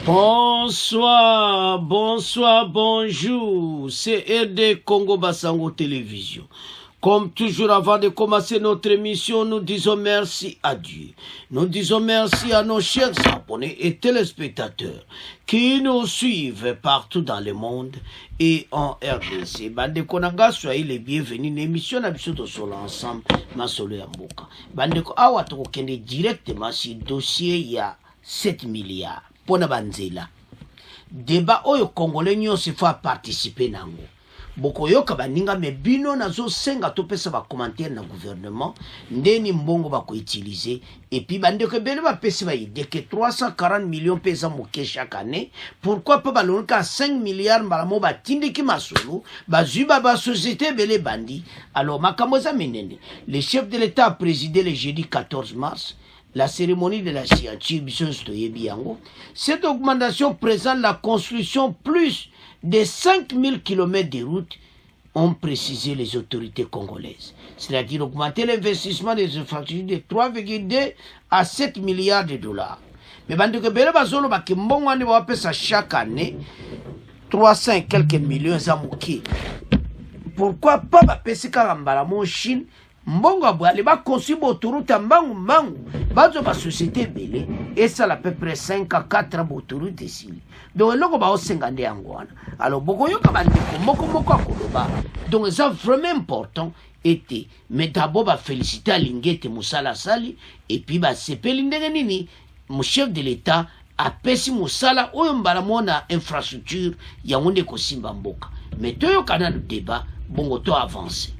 Bonsoir, bonjour. C'est RD Congo Bassango Télévision. Comme toujours, avant de commencer notre émission, nous disons merci à Dieu. Nous disons merci à nos chers abonnés et téléspectateurs qui nous suivent partout dans le monde et en RDC. Bande Konanga, soyez les bienvenus. L'émission d'habitude sur l'ensemble, ma solo yamboka. Bande ko awa to kende directement sur dossier il y a 7 milliards. Pona banzela. Débat oyo congolais nyonso fa participer nango. Boko yoka baninga mebino nazo senga topesa ba commentaire na gouvernement ndeni mbongo ba ko utiliser et puis bande ko bele ba pesa ba ide que 340 millions pesa moke chaque année. Pourquoi pas balonka 5 milliards malamo ba tindiki masolo ba zuba ba société bele bandi. Alors makamoza menene. Le chef de l'État a présidé le jeudi 14 mars la cérémonie de la signature. Cette augmentation présente la construction plus de 5000 km de routes, ont précisé les autorités congolaises. C'est-à-dire augmenter l'investissement des infrastructures de 3,2 à 7 milliards de dollars. Mais chaque année 300 et quelques millions d'amouki. Pourquoi pas mon Chine? Mbongo abwale ba consume autoroute mbangu bazo ba société belé et ça à peu près 5 à 4 autoroute ici. Donc loko ba osengande yangwana. Alors boko yoka bandeko moko akoloba. Donc ça vraiment important était mais d'abord ba féliciter Lingete Musala Sali et puis ba sepeli ndenge nini mon chef de l'État a pesi musala oyo mbala mona infrastructure ya ngonde ko simba mboka. Mais toyo kana le débat bongo to avancer.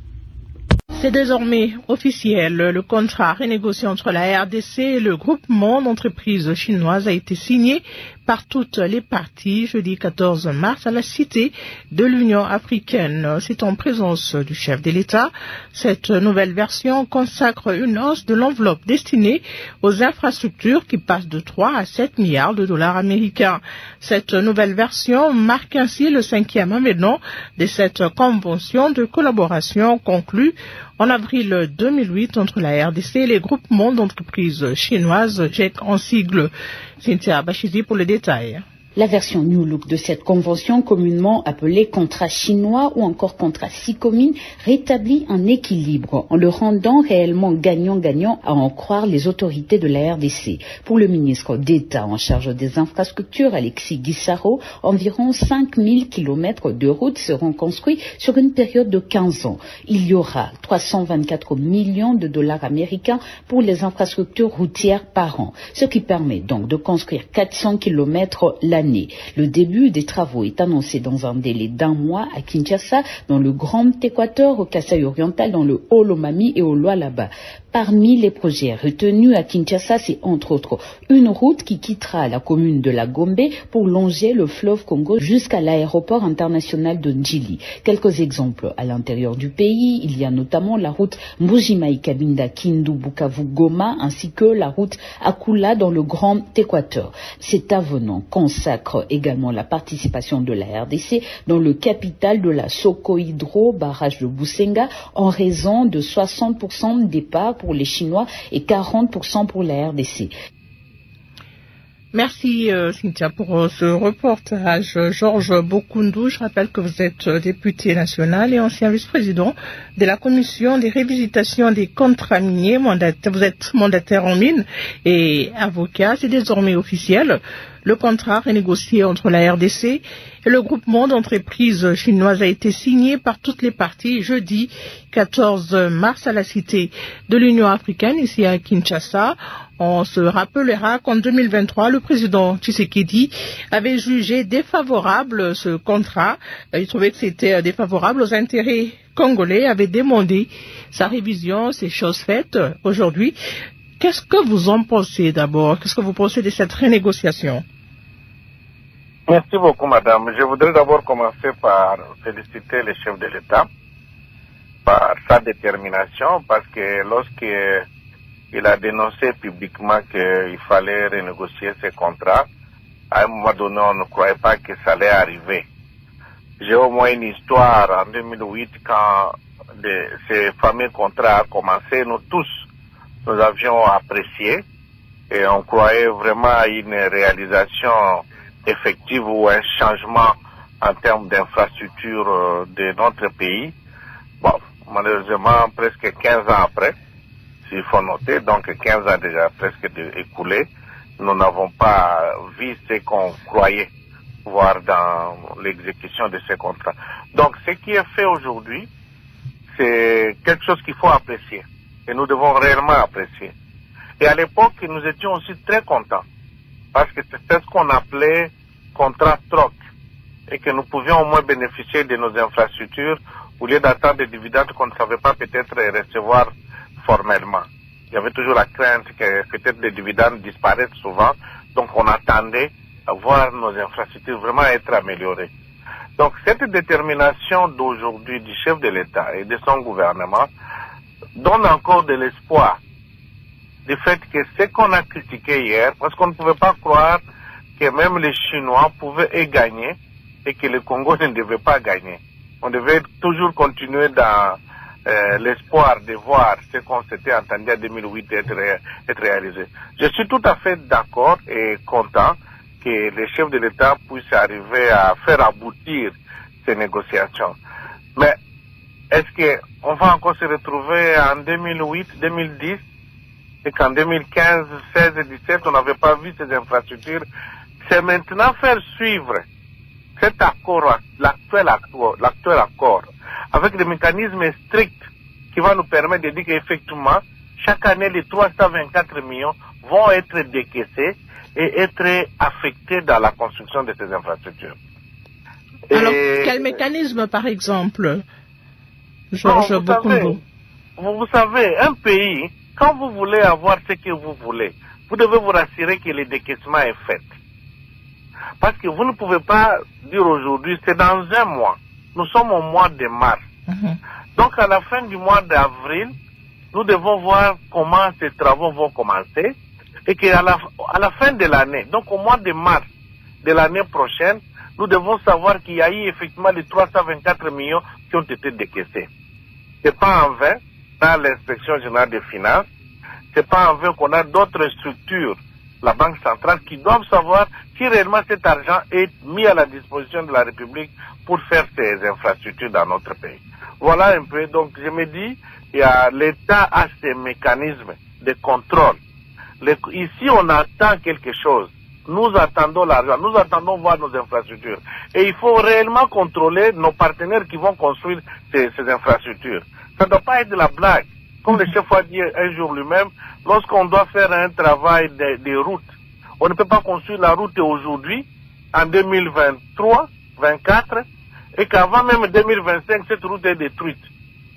C'est désormais officiel. Le contrat renégocié entre la RDC et le groupement d'entreprises chinoises a été signé par toutes les parties jeudi 14 mars à la Cité de l'Union africaine. C'est en présence du chef de l'État. Cette nouvelle version consacre une hausse de l'enveloppe destinée aux infrastructures qui passe de 3 à 7 milliards de dollars américains. Cette nouvelle version marque ainsi le 5e amendement de cette convention de collaboration conclue en avril 2008 entre la RDC et les groupements d'entreprises chinoises, GEC en sigle. Cynthia Bachidi pour le détail. La version New Look de cette convention, communément appelée contrat chinois ou encore contrat SICOMIN, rétablit un équilibre en le rendant réellement gagnant-gagnant à en croire les autorités de la RDC. Pour le ministre d'État en charge des infrastructures, Alexis Guissaro, environ 5000 km de routes seront construits sur une période de 15 ans. Il y aura 324 millions de dollars américains pour les infrastructures routières par an, ce qui permet donc de construire 400 km l'année. Le début des travaux est annoncé dans un délai d'1 mois à Kinshasa, dans le Grand Équateur, au Kasaï oriental, dans le Haut-Lomami et au Lualaba. Parmi les projets retenus à Kinshasa, c'est entre autres une route qui quittera la commune de la Gombe pour longer le fleuve Congo jusqu'à l'aéroport international de Ndjili. Quelques exemples à l'intérieur du pays, il y a notamment la route Mbujimai-Kabinda Kindu-Bukavu-Goma ainsi que la route Akula dans le Grand Équateur. Cet avenant consacre également la participation de la RDC dans le capital de la Soko Hydro, barrage de Busenga, en raison de 60% des parts pour les Chinois et 40% pour la RDC. Merci Cynthia pour ce reportage. Georges Bokoundou, je rappelle que vous êtes député national et ancien vice-président de la commission des révisitations des contrats miniers. Vous êtes mandataire en mine et avocat. C'est désormais officiel. Le contrat renégocié entre la RDC et le groupement d'entreprises chinoises a été signé par toutes les parties jeudi 14 mars à la Cité de l'Union africaine, ici à Kinshasa. On se rappellera qu'en 2023, le président Tshisekedi avait jugé défavorable ce contrat. Il trouvait que c'était défavorable aux intérêts congolais, avait demandé sa révision, c'est chose faite aujourd'hui. Qu'est-ce que vous en pensez d'abord? Qu'est-ce que vous pensez de cette renégociation? Merci beaucoup, madame. Je voudrais d'abord commencer par féliciter le chef de l'État par sa détermination, parce que lorsqu'il a dénoncé publiquement qu'il fallait renégocier ces contrats, à un moment donné, on ne croyait pas que ça allait arriver. J'ai au moins une histoire en 2008 quand ces fameux contrats ont commencé. Nous tous, nous avions apprécié et on croyait vraiment à une réalisation effective ou un changement en termes d'infrastructure de notre pays. Bon, malheureusement, presque 15 ans après, s'il faut noter, donc 15 ans déjà presque écoulés, nous n'avons pas vu ce qu'on croyait voir dans l'exécution de ces contrats. Donc, ce qui est fait aujourd'hui, c'est quelque chose qu'il faut apprécier. Et nous devons réellement apprécier. Et à l'époque, nous étions aussi très contents. Parce que c'était ce qu'on appelait contrat troc. Et que nous pouvions au moins bénéficier de nos infrastructures au lieu d'attendre des dividendes qu'on ne savait pas peut-être recevoir formellement. Il y avait toujours la crainte que peut-être les dividendes disparaissent souvent. Donc on attendait à voir nos infrastructures vraiment être améliorées. Donc cette détermination d'aujourd'hui du chef de l'État et de son gouvernement donne encore de l'espoir du fait que ce qu'on a critiqué hier, parce qu'on ne pouvait pas croire que même les Chinois pouvaient gagner et que le Congo ne devait pas gagner. On devait toujours continuer dans l'espoir de voir ce qu'on s'était entendu en 2008 être réalisé. Je suis tout à fait d'accord et content que les chefs de l'État puissent arriver à faire aboutir ces négociations. Mais est-ce qu'on va encore se retrouver en 2008, 2010 et qu'en 2015, 16 et 17, on n'avait pas vu ces infrastructures? C'est maintenant faire suivre cet accord, l'actuel accord, avec des mécanismes stricts qui vont nous permettre de dire qu'effectivement, chaque année, les 324 millions vont être décaissés et être affectés dans la construction de ces infrastructures. Alors, quel mécanisme, par exemple, Georges Bokundu? Vous savez, un pays, quand vous voulez avoir ce que vous voulez, vous devez vous rassurer que le décaissement est fait. Parce que vous ne pouvez pas dire aujourd'hui, c'est dans un mois. Nous sommes au mois de mars. Donc, à la fin du mois d'avril, nous devons voir comment ces travaux vont commencer et qu'à la fin de l'année, donc au mois de mars de l'année prochaine, nous devons savoir qu'il y a eu effectivement les 324 millions qui ont été décaissés. C'est pas en vain, dans l'inspection générale des finances, c'est pas en vain qu'on a d'autres structures, la Banque centrale, qui doivent savoir si réellement cet argent est mis à la disposition de la République pour faire ces infrastructures dans notre pays. Voilà un peu, donc je me dis, l'État a ses mécanismes de contrôle. Ici, on attend quelque chose. Nous attendons l'argent, nous attendons voir nos infrastructures. Et il faut réellement contrôler nos partenaires qui vont construire ces infrastructures. Ça ne doit pas être de la blague. Comme le chef a dit un jour lui-même, lorsqu'on doit faire un travail de route, on ne peut pas construire la route aujourd'hui, en 2023, 2024, et qu'avant même 2025, cette route est détruite.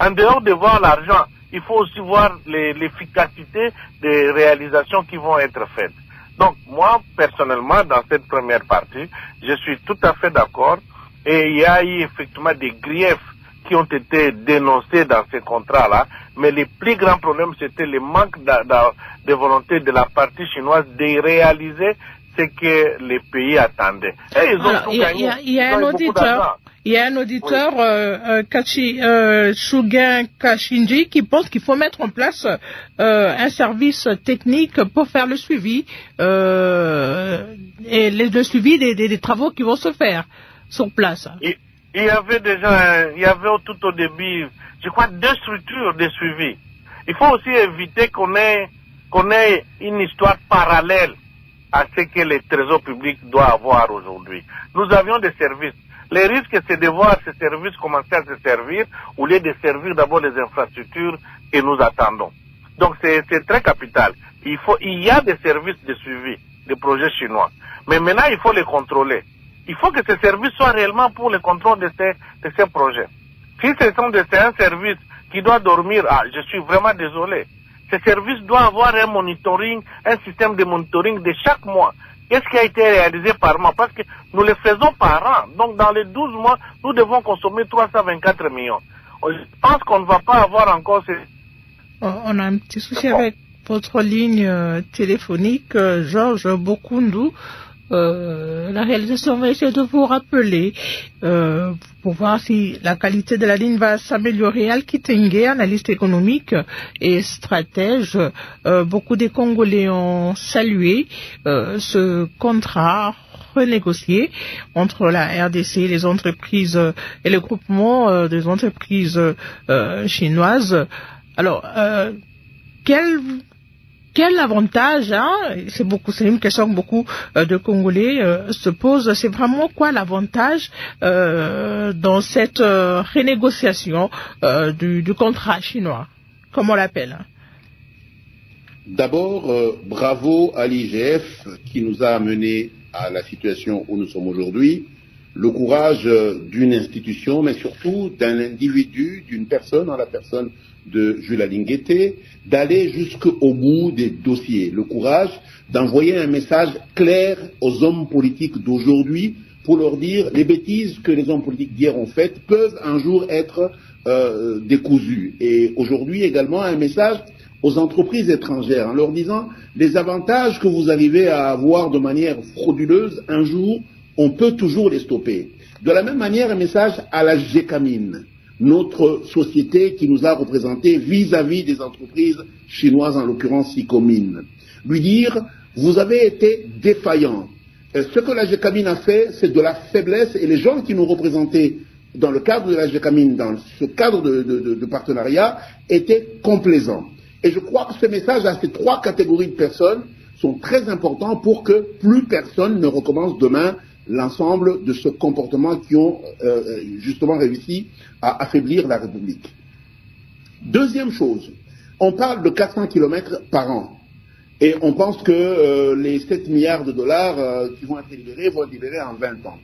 En dehors de voir l'argent, il faut aussi voir l'efficacité des réalisations qui vont être faites. Donc, moi, personnellement, dans cette première partie, je suis tout à fait d'accord. Et il y a eu effectivement des griefs qui ont été dénoncés dans ces contrats-là. Mais le plus grand problème, c'était le manque de volonté de la partie chinoise de réaliser ce que les pays attendaient. Et ils ont tout gagné. Il y a un auditeur, Shugen Kashinji, qui pense qu'il faut mettre en place un service technique pour faire le suivi et le suivi des travaux qui vont se faire sur place. Il y avait tout au début, je crois, 2 structures de suivi. Il faut aussi éviter qu'on ait une histoire parallèle à ce que le Trésor public doit avoir aujourd'hui. Nous avions des services. Le risque, c'est de voir ces services commencer à se servir au lieu de servir d'abord les infrastructures que nous attendons. Donc, c'est très capital. Il y a des services de suivi des projets chinois. Mais maintenant, il faut les contrôler. Il faut que ces services soient réellement pour le contrôle de ces projets. Si c'est un service qui doit dormir, je suis vraiment désolé. Ce service doit avoir un monitoring, un système de monitoring de chaque mois. Qu'est-ce qui a été réalisé par mois? Parce que nous le faisons par an. Donc, dans les 12 mois, nous devons consommer 324 millions. Je pense qu'on ne va pas avoir encore ces... On a un petit souci avec votre ligne téléphonique, Georges Bokundu. La réalisation va essayer de vous rappeler pour voir si la qualité de la ligne va s'améliorer. Al-Kitenge, analyste économique et stratège, beaucoup des Congolais ont salué ce contrat renégocier entre la RDC, les entreprises et le groupement des entreprises chinoises. Alors, quel avantage, c'est une question que beaucoup de Congolais se posent, c'est vraiment quoi l'avantage dans cette renégociation du contrat chinois, comme on l'appelle? D'abord, bravo à l'IGF qui nous a amenés à la situation où nous sommes aujourd'hui, le courage d'une institution, mais surtout d'un individu, d'une personne, en la personne de Jules Alinguete, d'aller jusqu'au bout des dossiers. Le courage d'envoyer un message clair aux hommes politiques d'aujourd'hui pour leur dire les bêtises que les hommes politiques d'hier ont faites peuvent un jour être décousues. Et aujourd'hui également un message aux entreprises étrangères en leur disant les avantages que vous arrivez à avoir de manière frauduleuse, un jour, on peut toujours les stopper. De la même manière, un message à la GECAMIN, notre société qui nous a représentés vis-à-vis des entreprises chinoises, en l'occurrence SICOMIN. Lui dire, vous avez été défaillants. Ce que la GECAMIN a fait, c'est de la faiblesse, et les gens qui nous représentaient dans le cadre de la GECAMIN, dans ce cadre de partenariat, étaient complaisants. Et je crois que ce message à ces trois catégories de personnes sont très importants pour que plus personne ne recommence demain l'ensemble de ce comportement qui ont justement réussi à affaiblir la République. Deuxième chose, on parle de 400 km par an. Et on pense que les 7 milliards de dollars qui vont être libérés vont être libérés en 20 ans.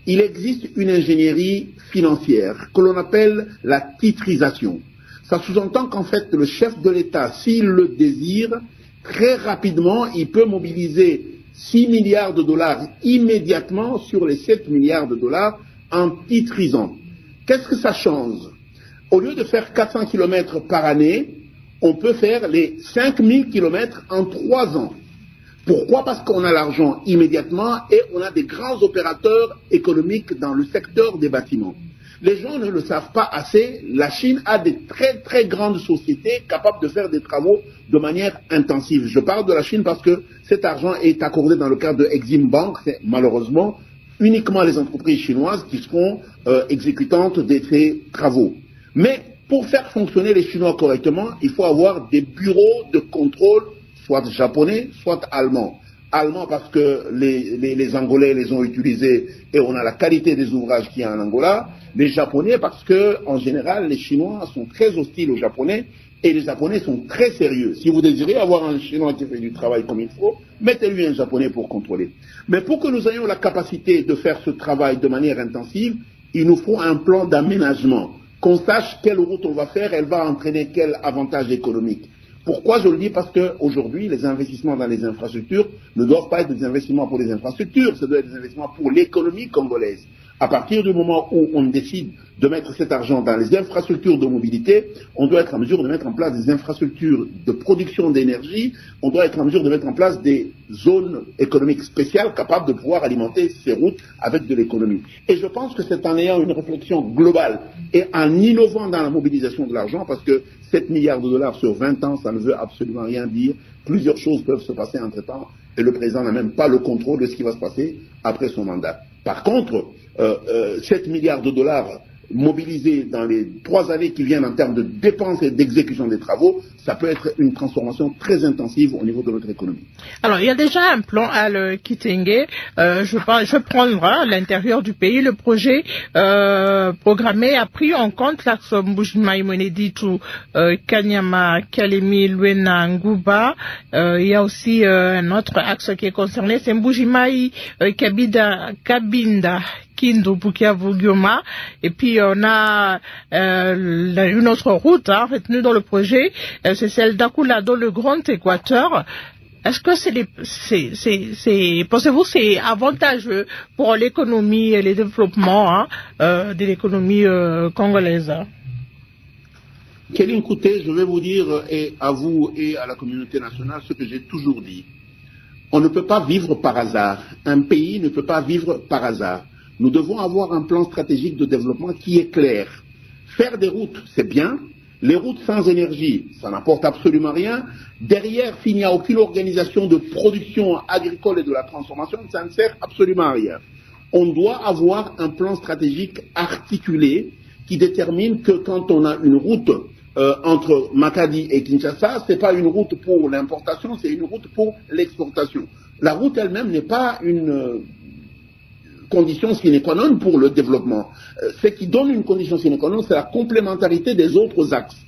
Il existe une ingénierie financière que l'on appelle la titrisation. Ça sous-entend qu'en fait, le chef de l'État, s'il le désire, très rapidement, il peut mobiliser 6 milliards de dollars immédiatement sur les 7 milliards de dollars en titrisant. Qu'est-ce que ça change? Au lieu de faire 400 km par année, on peut faire les 5000 km en 3 ans. Pourquoi? Parce qu'on a l'argent immédiatement et on a des grands opérateurs économiques dans le secteur des bâtiments. Les gens ne le savent pas assez, la Chine a des très très grandes sociétés capables de faire des travaux de manière intensive. Je parle de la Chine parce que cet argent est accordé dans le cadre de Exim Bank, c'est malheureusement uniquement les entreprises chinoises qui seront exécutantes de ces travaux. Mais pour faire fonctionner les Chinois correctement, il faut avoir des bureaux de contrôle, soit japonais, soit allemands. Allemands parce que les Angolais les ont utilisés et on a la qualité des ouvrages qu'il y a en Angola. Les Japonais parce que, en général, les Chinois sont très hostiles aux Japonais et les Japonais sont très sérieux. Si vous désirez avoir un Chinois qui fait du travail comme il faut, mettez-lui un Japonais pour contrôler. Mais pour que nous ayons la capacité de faire ce travail de manière intensive, il nous faut un plan d'aménagement. Qu'on sache quelle route on va faire, elle va entraîner quel avantage économique. Pourquoi je le dis? Parce qu'aujourd'hui, les investissements dans les infrastructures ne doivent pas être des investissements pour les infrastructures, ce doit être des investissements pour l'économie congolaise. À partir du moment où on décide de mettre cet argent dans les infrastructures de mobilité, on doit être en mesure de mettre en place des infrastructures de production d'énergie, on doit être en mesure de mettre en place des zones économiques spéciales capables de pouvoir alimenter ces routes avec de l'économie. Et je pense que c'est en ayant une réflexion globale et en innovant dans la mobilisation de l'argent, parce que 7 milliards de dollars sur 20 ans, ça ne veut absolument rien dire. Plusieurs choses peuvent se passer entre-temps et le président n'a même pas le contrôle de ce qui va se passer après son mandat. Par contre, 7 milliards de dollars mobilisés dans les 3 années qui viennent en termes de dépenses et d'exécution des travaux, ça peut être une transformation très intensive au niveau de notre économie. Alors, il y a déjà un plan à le Kitenge. Je prendrai à l'intérieur du pays le projet programmé a pris en compte l'axe Mbujimayi Mweneditu, Kanyama, Kalemi, Luena, Nguba. Il y a aussi un autre axe qui est concerné, c'est Mbujimayi, Kabinda, Kindu, Bukavu, Goma, et puis on a une autre route retenue dans le projet, c'est celle d'Akula dans le Grand Équateur. Est-ce que pensez-vous c'est avantageux pour l'économie et le développement de l'économie congolaise? Kéline Kouté, je vais vous dire, et à vous et à la communauté nationale, ce que j'ai toujours dit. On ne peut pas vivre par hasard. Un pays ne peut pas vivre par hasard. Nous devons avoir un plan stratégique de développement qui est clair. Faire des routes, c'est bien. Les routes sans énergie, ça n'apporte absolument rien. Derrière, s'il n'y a aucune organisation de production agricole et de la transformation, ça ne sert absolument à rien. On doit avoir un plan stratégique articulé qui détermine que quand on a une route entre Makadi et Kinshasa, ce n'est pas une route pour l'importation, c'est une route pour l'exportation. La route elle-même n'est pas une condition sine qua non pour le développement. Ce qui donne une condition sine qua non, c'est la complémentarité des autres axes.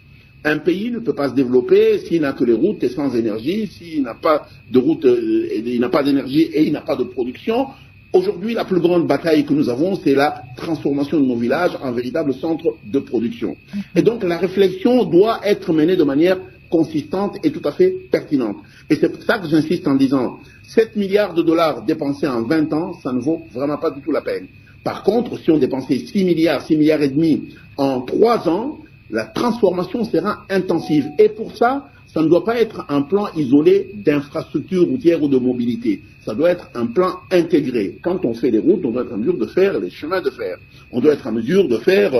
Un pays ne peut pas se développer s'il n'a que les routes et sans énergie, s'il n'a pas de route, il n'a pas d'énergie et il n'a pas de production. Aujourd'hui, la plus grande bataille que nous avons, c'est la transformation de nos villages en véritables centres de production. Et donc, la réflexion doit être menée de manière consistante et tout à fait pertinente. Et c'est pour ça que j'insiste en disant, 7 milliards de dollars dépensés en 20 ans, ça ne vaut vraiment pas du tout la peine. Par contre, si on dépensait 6 milliards et demi en 3 ans, la transformation sera intensive. Et pour ça, ça ne doit pas être un plan isolé d'infrastructures routières ou de mobilité. Ça doit être un plan intégré. Quand on fait les routes, on doit être en mesure de faire les chemins de fer. On doit être en mesure de faire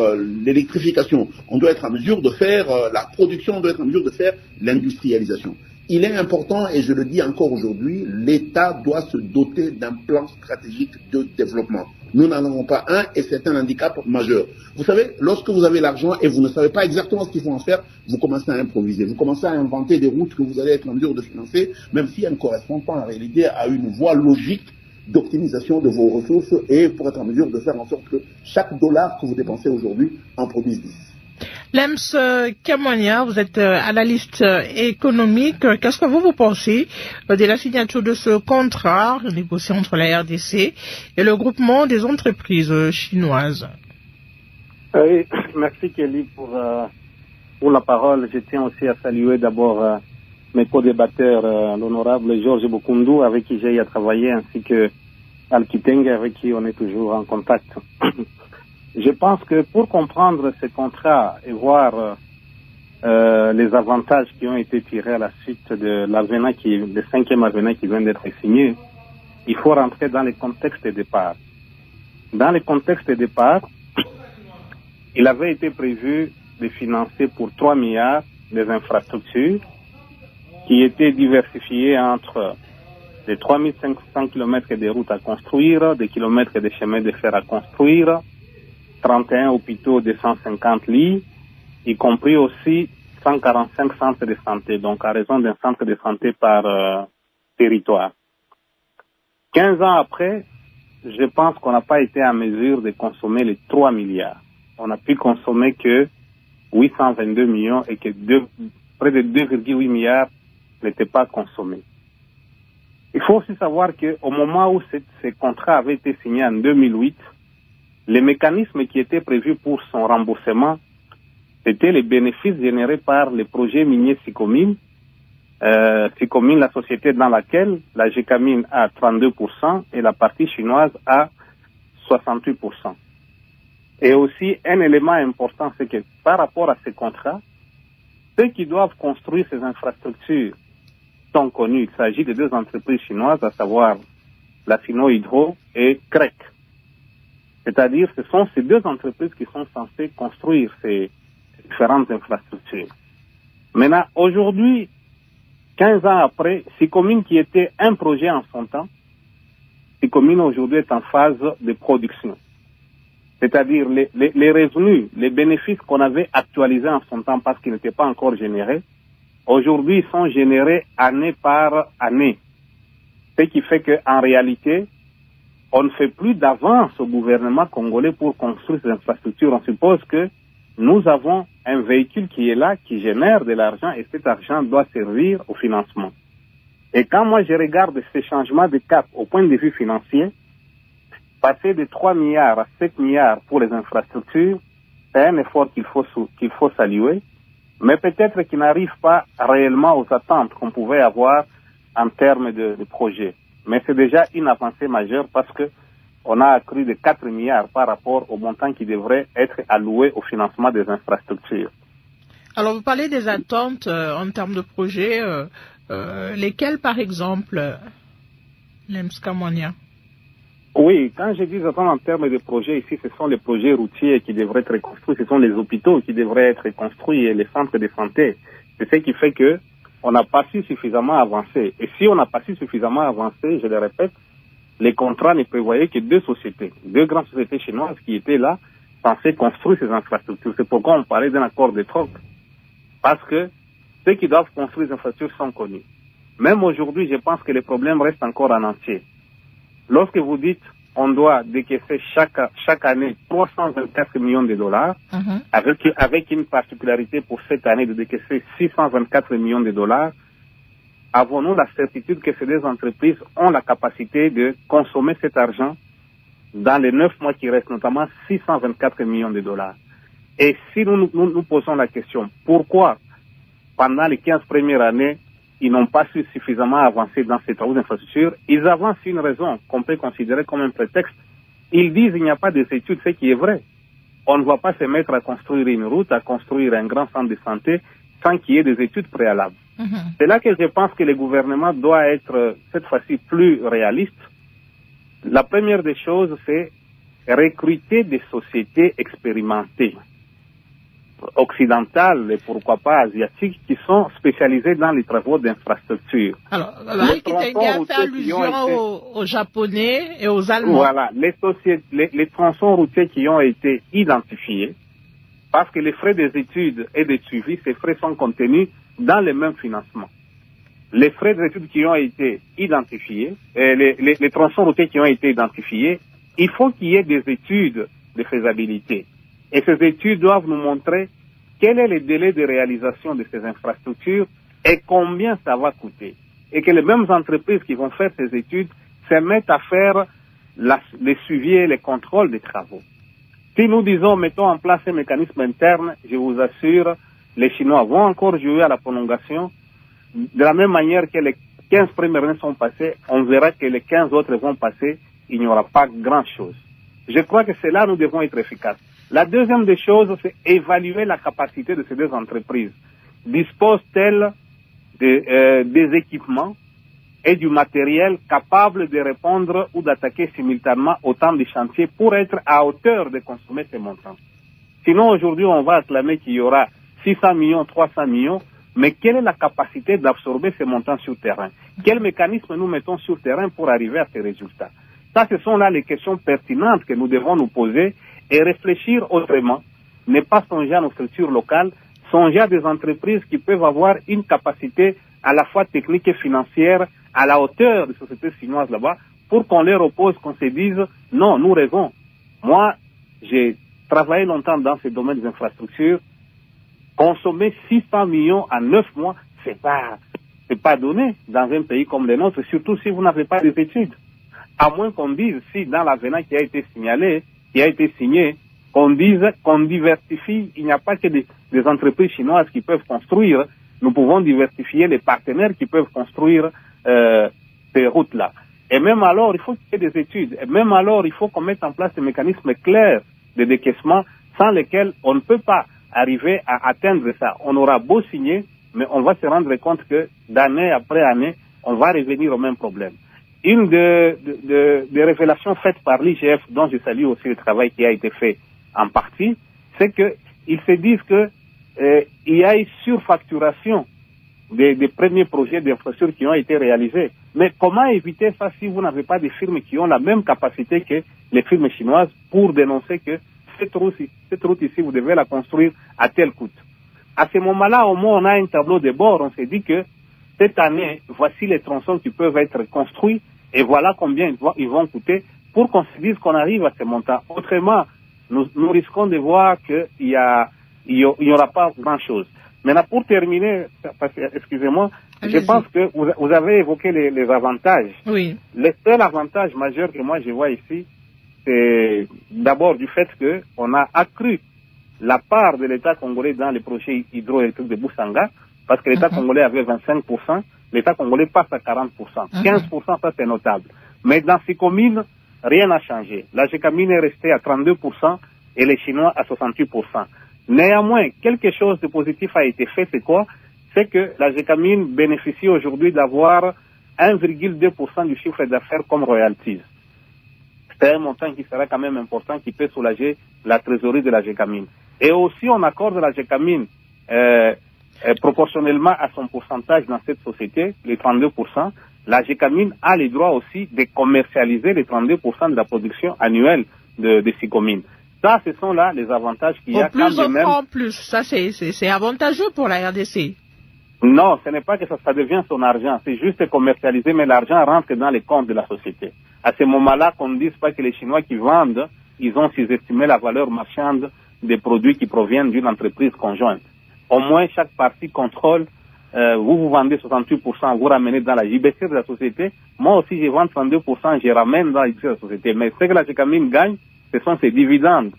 l'électrification. On doit être en mesure de faire la production. On doit être en mesure de faire l'industrialisation. Il est important, et je le dis encore aujourd'hui, l'État doit se doter d'un plan stratégique de développement. Nous n'en avons pas un et c'est un handicap majeur. Vous savez, lorsque vous avez l'argent et vous ne savez pas exactement ce qu'il faut en faire, vous commencez à improviser. Vous commencez à inventer des routes que vous allez être en mesure de financer, même si elles ne correspondent pas en réalité à une voie logique d'optimisation de vos ressources et pour être en mesure de faire en sorte que chaque dollar que vous dépensez aujourd'hui en produise 10. Lems Kamwania, vous êtes analyste économique. Qu'est-ce que vous pensez de la signature de ce contrat négocié entre la RDC et le groupement des entreprises chinoises? Oui, merci Kelly pour la parole. Je tiens aussi à saluer d'abord mes co-débatteurs, l'honorable Georges Bokoundou, avec qui j'ai travaillé, ainsi que Al Kitenge, avec qui on est toujours en contact. Je pense que pour comprendre ce contrat et voir les avantages qui ont été tirés à la suite de l'avenant le 5e avenant qui vient d'être signé, il faut rentrer dans le contexte de départ. Dans le contexte de départ, il avait été prévu de financer pour 3 milliards des infrastructures qui étaient diversifiées entre les 3500 km de routes à construire, des kilomètres de chemins de fer à construire, 31 hôpitaux de 150 lits, y compris aussi 145 centres de santé, donc à raison d'un centre de santé par territoire. 15 ans après, je pense qu'on n'a pas été en mesure de consommer les 3 milliards. On n'a pu consommer que 822 millions et que près de 2,8 milliards n'étaient pas consommés. Il faut aussi savoir qu'au moment où ce contrat avait été signé en 2008, les mécanismes qui étaient prévus pour son remboursement, c'était les bénéfices générés par le projet minier Sicomine. Sicomine, la société dans laquelle la Gécamine a 32% et la partie chinoise a 68%. Et aussi, un élément important, c'est que par rapport à ces contrats, ceux qui doivent construire ces infrastructures sont connus. Il s'agit de 2 entreprises chinoises, à savoir la Sino Hydro et CREC. C'est-à-dire, ce sont ces 2 entreprises qui sont censées construire ces différentes infrastructures. Maintenant, aujourd'hui, 15 ans après, Sicomine, qui était un projet en son temps, Sicomine aujourd'hui est en phase de production. C'est-à-dire, les revenus, les bénéfices qu'on avait actualisés en son temps parce qu'ils n'étaient pas encore générés, aujourd'hui, ils sont générés année par année. Ce qui fait qu'en réalité, on ne fait plus d'avance au gouvernement congolais pour construire ces infrastructures. On suppose que nous avons un véhicule qui est là, qui génère de l'argent et cet argent doit servir au financement. Et quand moi je regarde ces changements de cap au point de vue financier, passer de 3 milliards à 7 milliards pour les infrastructures, c'est un effort qu'il faut saluer, mais peut-être qu'il n'arrive pas réellement aux attentes qu'on pouvait avoir en termes de projet. Mais c'est déjà une avancée majeure parce que on a accru de 4 milliards par rapport au montant qui devrait être alloué au financement des infrastructures. Alors, vous parlez des attentes en termes de projet. Lesquelles, par exemple, Lems Kamwania? Oui, quand je dis attendre en termes de projets, ici, ce sont les projets routiers qui devraient être construits, ce sont les hôpitaux qui devraient être construits et les centres de santé. C'est ce qui fait que on n'a pas su suffisamment avancer. Et si on n'a pas su suffisamment avancer, je le répète, les contrats ne prévoyaient que deux grandes sociétés chinoises qui étaient là, censées construire ces infrastructures. C'est pourquoi on parlait d'un accord de troc. Parce que ceux qui doivent construire les infrastructures sont connus. Même aujourd'hui, je pense que les problèmes restent encore en entier. Lorsque vous dites on doit décaisser chaque année 324 millions de dollars, avec une particularité pour cette année de décaisser 624 millions de dollars, avons-nous la certitude que ces deux entreprises ont la capacité de consommer cet argent dans les 9 mois qui restent, notamment 624 millions de dollars? Et si nous posons la question, pourquoi pendant les 15 premières années, ils n'ont pas su suffisamment avancer dans ces travaux d'infrastructure? Ils avancent une raison qu'on peut considérer comme un prétexte. Ils disent qu'il n'y a pas d'études, ce qui est vrai. On ne va pas se mettre à construire une route, à construire un grand centre de santé sans qu'il y ait des études préalables. C'est là que je pense que le gouvernement doit être cette fois-ci plus réaliste. La première des choses, c'est recruter des sociétés expérimentées, occidentales et pourquoi pas asiatiques, qui sont spécialisées dans les travaux d'infrastructure. Alors, Kitenga fait allusion aux Japonais et aux Allemands. Voilà, les tronçons routiers qui ont été identifiés, parce que les frais des études et des suivis, ces frais sont contenus dans les mêmes financements. Les frais d'études qui ont été identifiés, les tronçons routiers qui ont été identifiés, il faut qu'il y ait des études de faisabilité. Et ces études doivent nous montrer quel est le délai de réalisation de ces infrastructures et combien ça va coûter. Et que les mêmes entreprises qui vont faire ces études se mettent à faire les suivis et les contrôles des travaux. Si nous disons, mettons en place un mécanisme interne, je vous assure, les Chinois vont encore jouer à la prolongation. De la même manière que les 15 premières années sont passées, on verra que les 15 autres vont passer, il n'y aura pas grand-chose. Je crois que c'est là que nous devons être efficaces. La deuxième des choses, c'est évaluer la capacité de ces deux entreprises. Disposent-elles des équipements et du matériel capable de répondre ou d'attaquer simultanément autant de chantiers pour être à hauteur de consommer ces montants? Sinon, aujourd'hui, on va acclamer qu'il y aura 600 millions, 300 millions, mais quelle est la capacité d'absorber ces montants sur terrain? Quel mécanisme nous mettons sur terrain pour arriver à ces résultats? Ça, ce sont là les questions pertinentes que nous devons nous poser et réfléchir autrement. Ne pas songer à nos structures locales, songer à des entreprises qui peuvent avoir une capacité à la fois technique et financière à la hauteur des sociétés chinoises là-bas, pour qu'on leur oppose, qu'on se dise, non, nous rêvons. Moi, j'ai travaillé longtemps dans ces domaines des infrastructures. Consommer 600 millions en 9 mois, c'est pas donné dans un pays comme le nôtre, surtout si vous n'avez pas des études. À moins qu'on dise, si dans l'avenant qui a été signalé, qui a été signé, qu'on dise qu'on diversifie, il n'y a pas que des entreprises chinoises qui peuvent construire, nous pouvons diversifier les partenaires qui peuvent construire ces routes-là. Et même alors, il faut qu'il y ait des études. Et même alors, il faut qu'on mette en place des mécanismes clairs de décaissement sans lesquels on ne peut pas arriver à atteindre ça. On aura beau signer, mais on va se rendre compte que d'année après année, on va revenir au même problème. Une des révélations faites par l'IGF, dont je salue aussi le travail qui a été fait en partie, c'est qu'ils se disent que il y a une surfacturation des premiers projets d'infrastructure qui ont été réalisés. Mais comment éviter ça si vous n'avez pas des firmes qui ont la même capacité que les firmes chinoises pour dénoncer que cette route ici, vous devez la construire à tel coût? À ce moment-là, au moins, on a un tableau de bord. On s'est dit que cette année, voici les tronçons qui peuvent être construits et voilà combien ils vont coûter pour qu'on se dise qu'on arrive à ces montants. Autrement, nous risquons de voir qu'il y aura pas grand-chose. Maintenant, pour terminer, excusez-moi, je pense que vous avez évoqué les avantages. Oui. Le seul avantage majeur que moi je vois ici, c'est d'abord du fait qu'on a accru la part de l'État congolais dans les projets hydroélectriques de Boussanga, parce que l'État congolais avait 25%, l'État congolais passe à 40%. 15%, ça c'est notable. Mais dans ces communes, rien n'a changé. La GECAMINE est restée à 32% et les Chinois à 68%. Néanmoins, quelque chose de positif a été fait, c'est quoi? C'est que la GECAMINE bénéficie aujourd'hui d'avoir 1,2% du chiffre d'affaires comme royalties. c'est un montant qui sera quand même important, qui peut soulager la trésorerie de la Gécamine. Et aussi, on accorde la Gécamine proportionnellement à son pourcentage dans cette société, les 32%. La Gécamine a le droit aussi de commercialiser les 32% de la production annuelle de Sicomine. Ça, ce sont là les avantages qu'il y a quand même. En plus, ça c'est avantageux pour la RDC. Non, ce n'est pas que ça devient son argent, c'est juste commercialisé, mais l'argent rentre dans les comptes de la société. À ce moment-là, qu'on ne dise pas que les Chinois qui vendent, ils ont sous-estimé la valeur marchande des produits qui proviennent d'une entreprise conjointe. Au moins, chaque partie contrôle, vous vendez 68%, vous ramenez dans la JBC de la société. Moi aussi, je vends 32%, je ramène dans la JBC de la société. Mais ce que la Gécamine gagne, ce sont ses dividendes,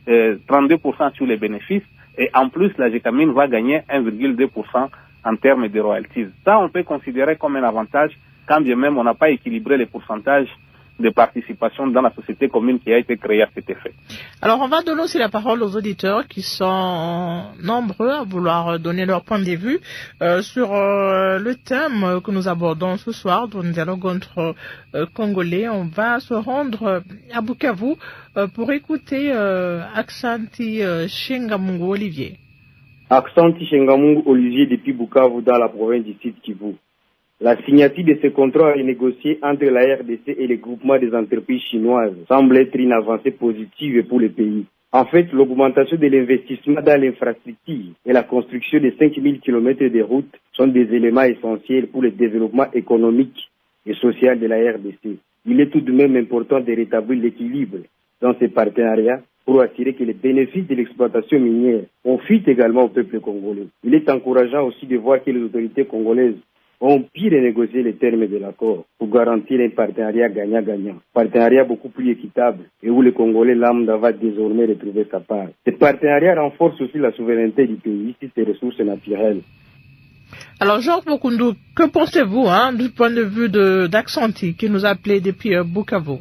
32% sur les bénéfices. Et en plus, la Gécamine va gagner 1,2% en termes de royalties. Ça, on peut considérer comme un avantage, quand bien même on n'a pas équilibré les pourcentages de participation dans la société commune qui a été créée à cet effet. Alors, on va donner aussi la parole aux auditeurs qui sont nombreux à vouloir donner leur point de vue sur le thème que nous abordons ce soir, dans le dialogue entre Congolais. On va se rendre à Bukavu pour écouter Aksanti Shengamungu Olivier. Aksanti Shengamungu Olivier depuis Bukavu dans la province du Sud Kivu. La signature de ce contrat renégocié entre la RDC et les groupements des entreprises chinoises semble être une avancée positive pour le pays. En fait, l'augmentation de l'investissement dans l'infrastructure et la construction de 5000 km de routes sont des éléments essentiels pour le développement économique et social de la RDC. Il est tout de même important de rétablir l'équilibre dans ces partenariats pour assurer que les bénéfices de l'exploitation minière profitent également au peuple congolais. Il est encourageant aussi de voir que les autorités congolaises ont pu renégocier les termes de l'accord pour garantir un partenariat gagnant-gagnant. Partenariat beaucoup plus équitable et où le Congolais lambda va désormais retrouver sa part. Ce partenariat renforce aussi la souveraineté du pays sur ses ressources naturelles. Alors, Georges Bokundu, que pensez-vous du point de vue d'Aksanti qui nous a appelé depuis Bukavu?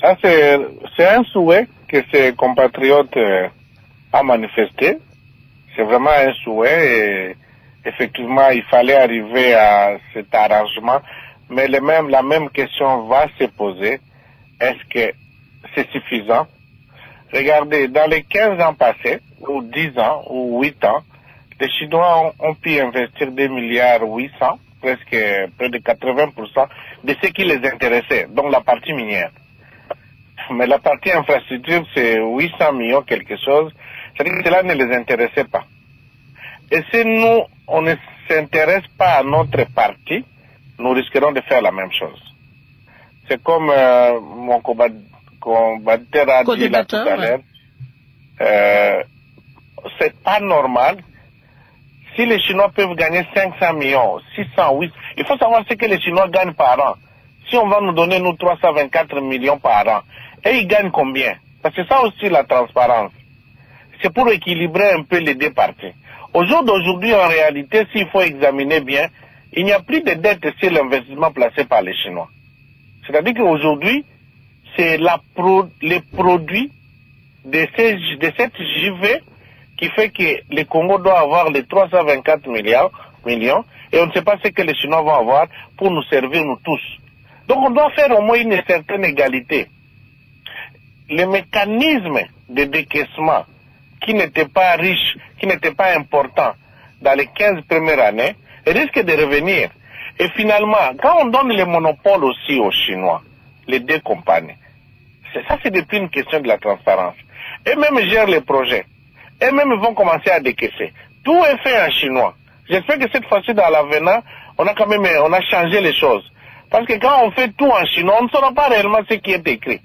Ça, c'est un souhait que ses compatriotes ont manifesté. C'est vraiment un souhait et effectivement, il fallait arriver à cet arrangement, mais la même question va se poser. Est-ce que c'est suffisant? Regardez, dans les 15 ans passés, ou 10 ans, ou 8 ans, les Chinois ont pu investir 2,8 milliards, presque près de 80% de ce qui les intéressait, donc la partie minière. Mais la partie infrastructure, c'est 800 millions quelque chose, c'est-à-dire que cela ne les intéressait pas. Et si nous, on ne s'intéresse pas à notre parti, nous risquerons de faire la même chose. C'est comme mon combattant a dit là tout à l'heure. C'est pas normal. Si les Chinois peuvent gagner 500 millions, 600, 800, il faut savoir ce que les Chinois gagnent par an. Si on va nous donner, nous, 324 millions par an, et ils gagnent combien? Parce que ça aussi, la transparence. C'est pour équilibrer un peu les deux parties. Au jour d'aujourd'hui, en réalité, s'il faut examiner bien, il n'y a plus de dette sur l'investissement placé par les Chinois. C'est-à-dire qu'aujourd'hui, c'est les produits de cette JV qui fait que le Congo doit avoir les 324 millions et on ne sait pas ce que les Chinois vont avoir pour nous servir nous tous. Donc on doit faire au moins une certaine égalité. Les mécanismes de décaissement qui n'étaient pas riches, qui n'étaient pas importants dans les 15 premières années, risquent de revenir. Et finalement, quand on donne le monopole aussi aux Chinois, les deux compagnies, c'est depuis une question de la transparence. Eux-mêmes gèrent les projets. Eux-mêmes vont commencer à décaisser. Tout est fait en chinois. J'espère que cette fois-ci, dans l'avenant, on a changé les choses. Parce que quand on fait tout en chinois, on ne saura pas réellement ce qui est écrit.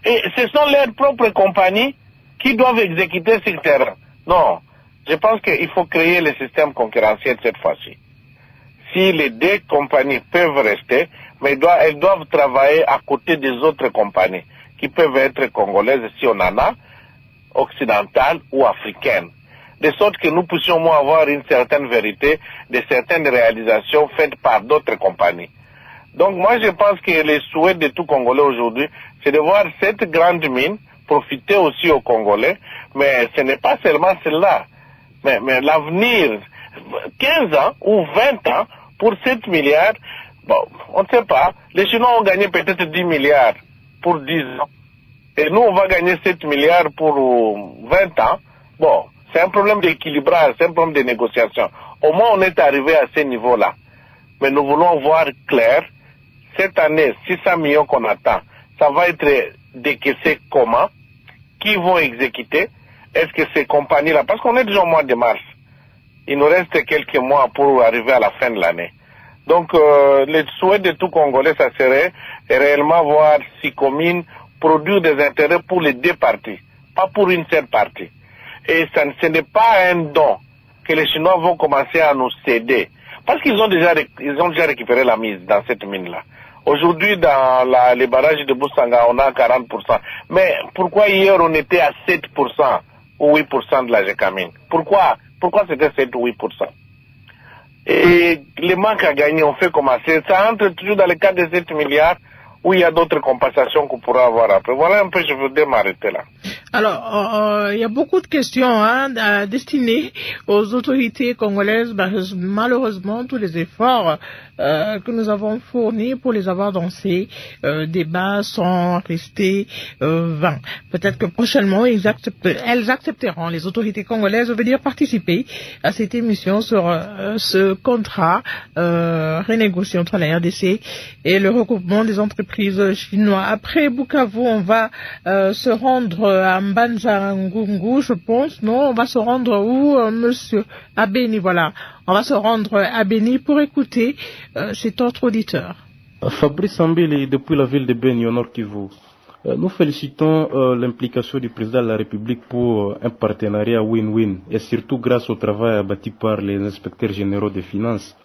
Et ce sont leurs propres compagnies qui doivent exécuter ce terrain. Non, je pense qu'il faut créer le système concurrentiel cette fois-ci. Si les deux compagnies peuvent rester, mais elles doivent travailler à côté des autres compagnies, qui peuvent être congolaises si on en a, occidentales ou africaines. De sorte que nous puissions avoir une certaine vérité de certaines réalisations faites par d'autres compagnies. Donc moi je pense que le souhait de tout Congolais aujourd'hui, c'est de voir cette grande mine profiter aussi aux Congolais, mais ce n'est pas seulement cela. Mais l'avenir, 15 ans ou 20 ans, pour 7 milliards, bon, on ne sait pas. Les Chinois ont gagné peut-être 10 milliards pour 10 ans. Et nous, on va gagner 7 milliards pour 20 ans. Bon, c'est un problème d'équilibrage, c'est un problème de négociation. Au moins, on est arrivé à ce niveau-là. Mais nous voulons voir clair. Cette année, 600 millions qu'on attend, ça va être décaissé comment? Qui vont exécuter? Est-ce que ces compagnies-là, parce qu'on est déjà au mois de mars, il nous reste quelques mois pour arriver à la fin de l'année. Donc, le souhait de tout Congolais, ça serait réellement voir si communes produire des intérêts pour les deux parties, pas pour une seule partie. Et ce n'est pas un don que les Chinois vont commencer à nous céder, parce qu'ils ont déjà récupéré la mise dans cette mine-là. Aujourd'hui, dans les barrages de Boussanga, on a 40%. Mais pourquoi hier on était à 7% ou 8% de la Gécamine? Pourquoi c'était 7 ou 8%? Et les manques à gagner, on fait commencer. Ça entre toujours dans le cadre de 7 milliards où il y a d'autres compensations qu'on pourra avoir après. Voilà un peu, je voudrais m'arrêter là. Alors, il y a beaucoup de questions destinées aux autorités congolaises. Malheureusement, tous les efforts que nous avons fournis pour les avoir dans ces débats sont restés vains. Peut-être que prochainement, elles accepteront, les autorités congolaises, de venir participer à cette émission sur ce contrat renégocié entre la RDC et le regroupement des entreprises chinoises. Après Bukavu, on va se rendre à Mbanza-Ngungu, je pense. Non, on va se rendre où, monsieur? À Beni, voilà. On va se rendre à Beni pour écouter cet autre auditeur. Fabrice Ambeli, depuis la ville de Beni, au Nord Kivu. Nous félicitons l'implication du président de la République pour un partenariat win-win, et surtout grâce au travail abattu par les inspecteurs généraux des finances.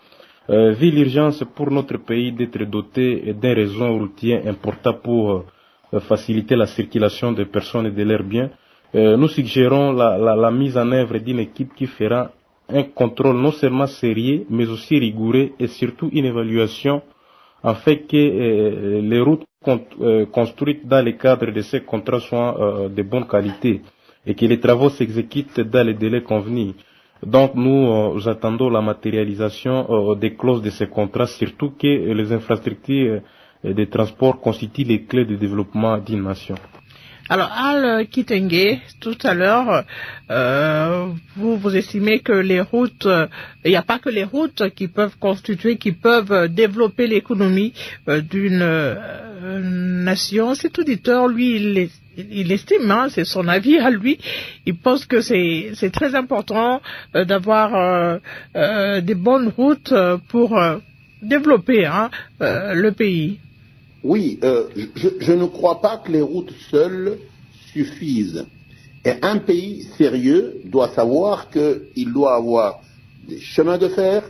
Vu l'urgence pour notre pays d'être doté d'un réseau routier important pour faciliter la circulation des personnes et de leurs biens, nous suggérons la mise en œuvre d'une équipe qui fera un contrôle non seulement sérieux, mais aussi rigoureux, et surtout une évaluation afin que les routes construites dans le cadre de ces contrats soient de bonne qualité et que les travaux s'exécutent dans les délais convenus. Donc nous attendons la matérialisation des clauses de ces contrats, surtout que les infrastructures de transport constituent les clés de développement d'une nation. Alors, Al Kitenge, tout à l'heure, vous estimez que les routes, il n'y a pas que les routes qui peuvent développer l'économie d'une nation. Cet auditeur, lui, il estime, c'est son avis à lui, il pense que c'est très important d'avoir des bonnes routes pour développer le pays. Oui, je ne crois pas que les routes seules suffisent. Et un pays sérieux doit savoir qu'il doit avoir des chemins de fer,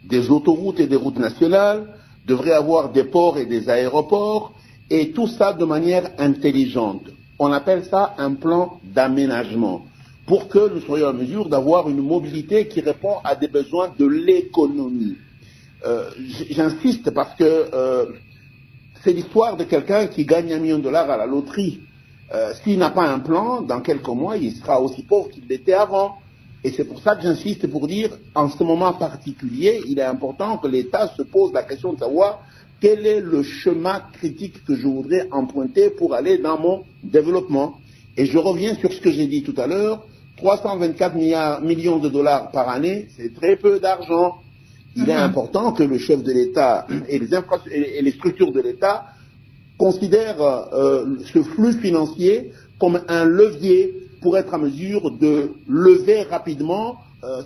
des autoroutes et des routes nationales, devrait avoir des ports et des aéroports, et tout ça de manière intelligente. On appelle ça un plan d'aménagement, pour que nous soyons en mesure d'avoir une mobilité qui répond à des besoins de l'économie. J'insiste parce que c'est l'histoire de quelqu'un qui gagne $1 million à la loterie. S'il n'a pas un plan, dans quelques mois, il sera aussi pauvre qu'il l'était avant. Et c'est pour ça que j'insiste pour dire, en ce moment particulier, il est important que l'État se pose la question de savoir quel est le chemin critique que je voudrais emprunter pour aller dans mon développement. Et je reviens sur ce que j'ai dit tout à l'heure, 324 millions de dollars par année, c'est très peu d'argent. Il est important que le chef de l'État et les structures de l'État considèrent ce flux financier comme un levier pour être en mesure de lever rapidement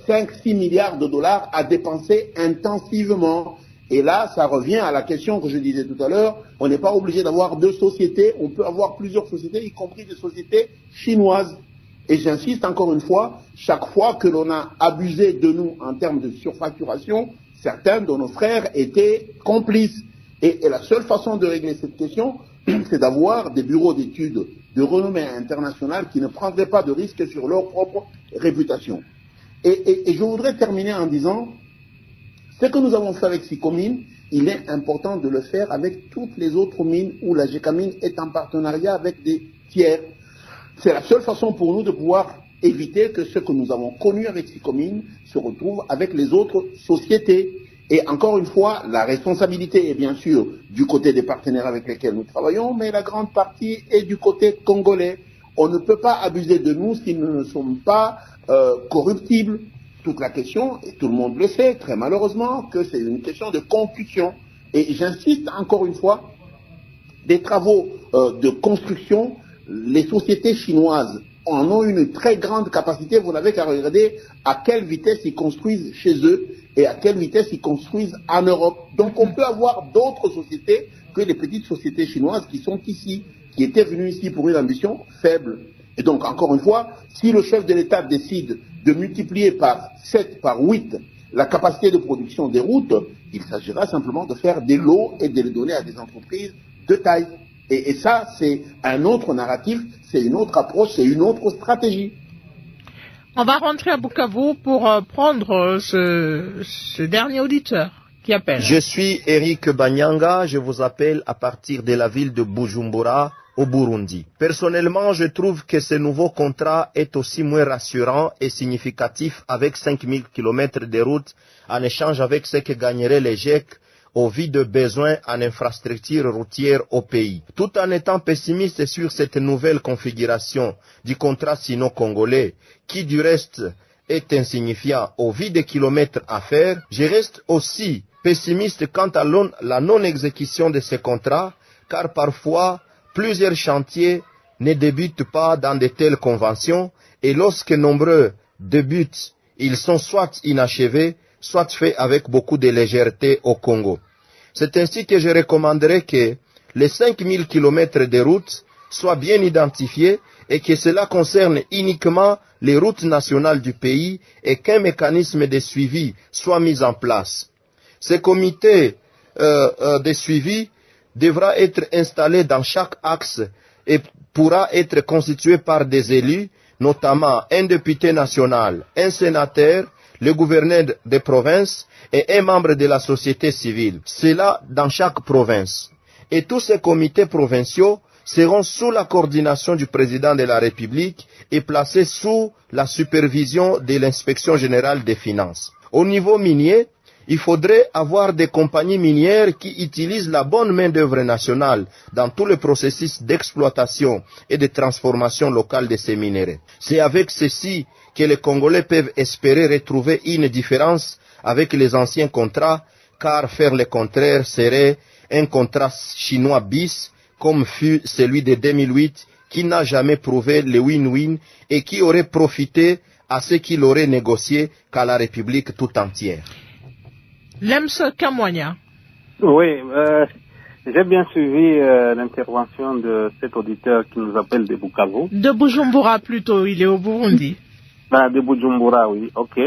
5-6 milliards de dollars à dépenser intensivement. Et là, ça revient à la question que je disais tout à l'heure, on n'est pas obligé d'avoir 2 sociétés, on peut avoir plusieurs sociétés, y compris des sociétés chinoises. Et j'insiste encore une fois, chaque fois que l'on a abusé de nous en termes de surfacturation, certains de nos frères étaient complices. Et la seule façon de régler cette question, c'est d'avoir des bureaux d'études de renommée internationale qui ne prendraient pas de risques sur leur propre réputation. Et je voudrais terminer en disant, ce que nous avons fait avec Sicomine, il est important de le faire avec toutes les autres mines où la Gécamine est en partenariat avec des tiers. C'est la seule façon pour nous de pouvoir éviter que ce que nous avons connu avec Sicomine se retrouve avec les autres sociétés. Et encore une fois, la responsabilité est bien sûr du côté des partenaires avec lesquels nous travaillons, mais la grande partie est du côté congolais. On ne peut pas abuser de nous si nous ne sommes pas corruptibles. Toute la question, et tout le monde le sait très malheureusement, que c'est une question de confusion. Et j'insiste encore une fois, des travaux de construction, les sociétés chinoises en ont une très grande capacité. Vous n'avez qu'à regarder à quelle vitesse ils construisent chez eux et à quelle vitesse ils construisent en Europe. Donc on peut avoir d'autres sociétés que les petites sociétés chinoises qui sont ici, qui étaient venues ici pour une ambition faible. Et donc encore une fois, si le chef de l'État décide de multiplier par 7, par 8 la capacité de production des routes, il s'agira simplement de faire des lots et de les donner à des entreprises de taille. Et ça, c'est un autre narratif, c'est une autre approche, c'est une autre stratégie. On va rentrer à Bukavu pour prendre ce dernier auditeur qui appelle. Je suis Eric Banyanga, je vous appelle à partir de la ville de Bujumbura, au Burundi. Personnellement, je trouve que ce nouveau contrat est aussi moins rassurant et significatif avec 5000 km de route en échange avec ce que gagnerait les GEC au vu de besoins en infrastructures routières au pays. Tout en étant pessimiste sur cette nouvelle configuration du contrat sino-congolais, qui du reste est insignifiant au vu des kilomètres à faire, je reste aussi pessimiste quant à la non-exécution de ces contrats, car parfois plusieurs chantiers ne débutent pas dans de telles conventions et lorsque nombreux débutent, ils sont soit inachevés, soit faits avec beaucoup de légèreté au Congo. C'est ainsi que je recommanderais que les 5000 km de routes soient bien identifiés et que cela concerne uniquement les routes nationales du pays et qu'un mécanisme de suivi soit mis en place. Ce comité de suivi devra être installé dans chaque axe et pourra être constitué par des élus, notamment un député national, un sénateur, le gouverneur de province et un membre de la société civile. Cela dans chaque province. Et tous ces comités provinciaux seront sous la coordination du président de la République et placés sous la supervision de l'inspection générale des finances. Au niveau minier, il faudrait avoir des compagnies minières qui utilisent la bonne main-d'œuvre nationale dans tout le processus d'exploitation et de transformation locale de ces minerais. C'est avec ceci que les Congolais peuvent espérer retrouver une différence avec les anciens contrats, car faire le contraire serait un contrat chinois bis, comme fut celui de 2008, qui n'a jamais prouvé le win-win et qui aurait profité à ceux qui l'auraient négocié qu'à la République tout entière. Lems Kamwanya. Oui, j'ai bien suivi l'intervention de cet auditeur qui nous appelle de Bukavu. De Bujumbura plutôt, il est au Burundi. De Bujumbura, oui, ok.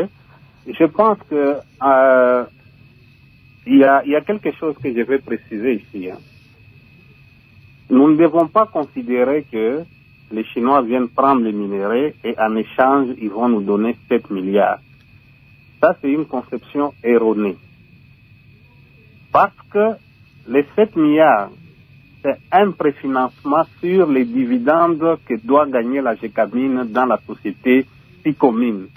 Je pense que il y a quelque chose que je vais préciser ici. Hein. Nous ne devons pas considérer que les Chinois viennent prendre les minéraux et en échange, ils vont nous donner 7 milliards. Ça, c'est une conception erronée. Parce que les 7 milliards, c'est un préfinancement sur les dividendes que doit gagner la GECAMIN dans la société Sicomine.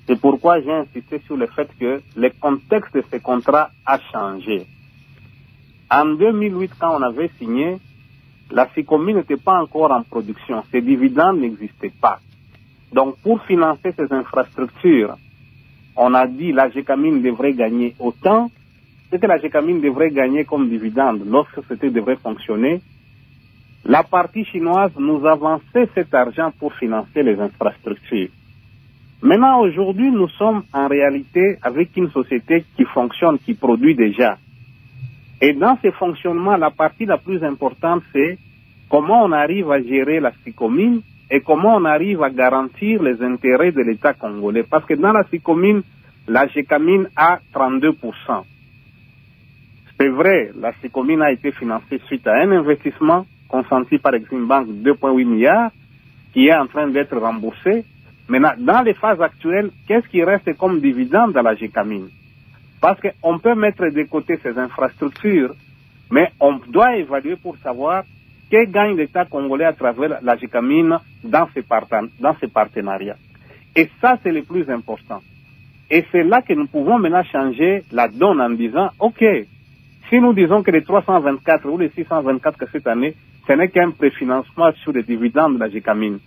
C'est pourquoi j'ai insisté sur le fait que le contexte de ces contrats a changé. En 2008, quand on avait signé, la Sicomine n'était pas encore en production. Ces dividendes n'existaient pas. Donc, pour financer ces infrastructures, on a dit que la GECAMIN devrait gagner autant. Ce que la GECAMIN devrait gagner comme dividende lorsque c'était devrait fonctionner. La partie chinoise nous avançait cet argent pour financer les infrastructures. Maintenant, aujourd'hui, nous sommes en réalité avec une société qui fonctionne, qui produit déjà. Et dans ce fonctionnement, la partie la plus importante, c'est comment on arrive à gérer la Sicomine et comment on arrive à garantir les intérêts de l'État congolais. Parce que dans la Sicomine, la GECAMIN a 32%. C'est vrai, la Sicomine a été financée suite à un investissement consenti par Exim Bank de 2,8 milliards qui est en train d'être remboursé. Maintenant, dans les phases actuelles, qu'est-ce qui reste comme dividende dans la GECAMIN? Parce qu'on peut mettre de côté ces infrastructures, mais on doit évaluer pour savoir que gagne l'État congolais à travers la GECAMIN dans ces partenariats. Et ça, c'est le plus important. Et c'est là que nous pouvons maintenant changer la donne en disant, OK, si nous disons que les 324 ou les 624 que cette année, ce n'est qu'un préfinancement sur les dividendes de la GECAMIN.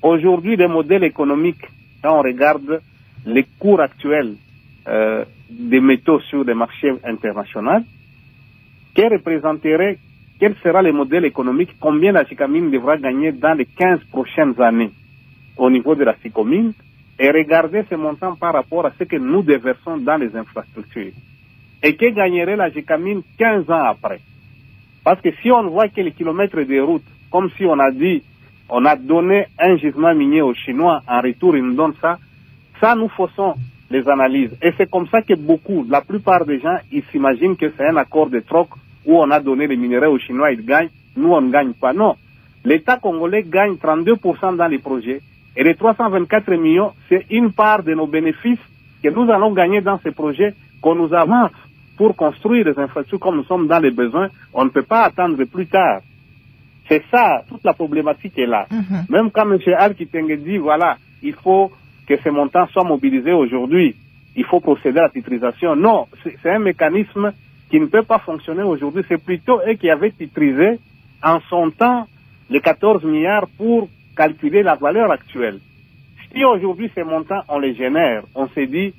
Aujourd'hui, les modèles économiques, quand on regarde les cours actuels des métaux sur les marchés internationaux, quel sera le modèle économique, combien la GECAMIN devra gagner dans les 15 prochaines années au niveau de la SICOMIN, et regarder ce montant par rapport à ce que nous déversons dans les infrastructures. Et que gagnerait la GECAMIN 15 ans après? Parce que si on voit que les kilomètres de route, comme si on a dit, on a donné un gisement minier aux Chinois, en retour ils nous donnent ça, nous faisons les analyses. Et c'est comme ça que la plupart des gens, ils s'imaginent que c'est un accord de troc où on a donné les minéraux aux Chinois, ils gagnent, nous on ne gagne pas. Non. L'État congolais gagne 32% dans les projets. Et les 324 millions, c'est une part de nos bénéfices que nous allons gagner dans ces projets qu'on nous avance pour construire les infrastructures comme nous sommes dans les besoins. On ne peut pas attendre plus tard. C'est ça, toute la problématique est là. Même quand M. Al-Kitenge dit, voilà, il faut que ces montants soient mobilisés aujourd'hui, il faut procéder à la titrisation. Non, c'est un mécanisme qui ne peut pas fonctionner aujourd'hui. C'est plutôt eux qui avaient titrisé en son temps les 14 milliards pour calculer la valeur actuelle. Si aujourd'hui ces montants, on les génère, on s'est dit,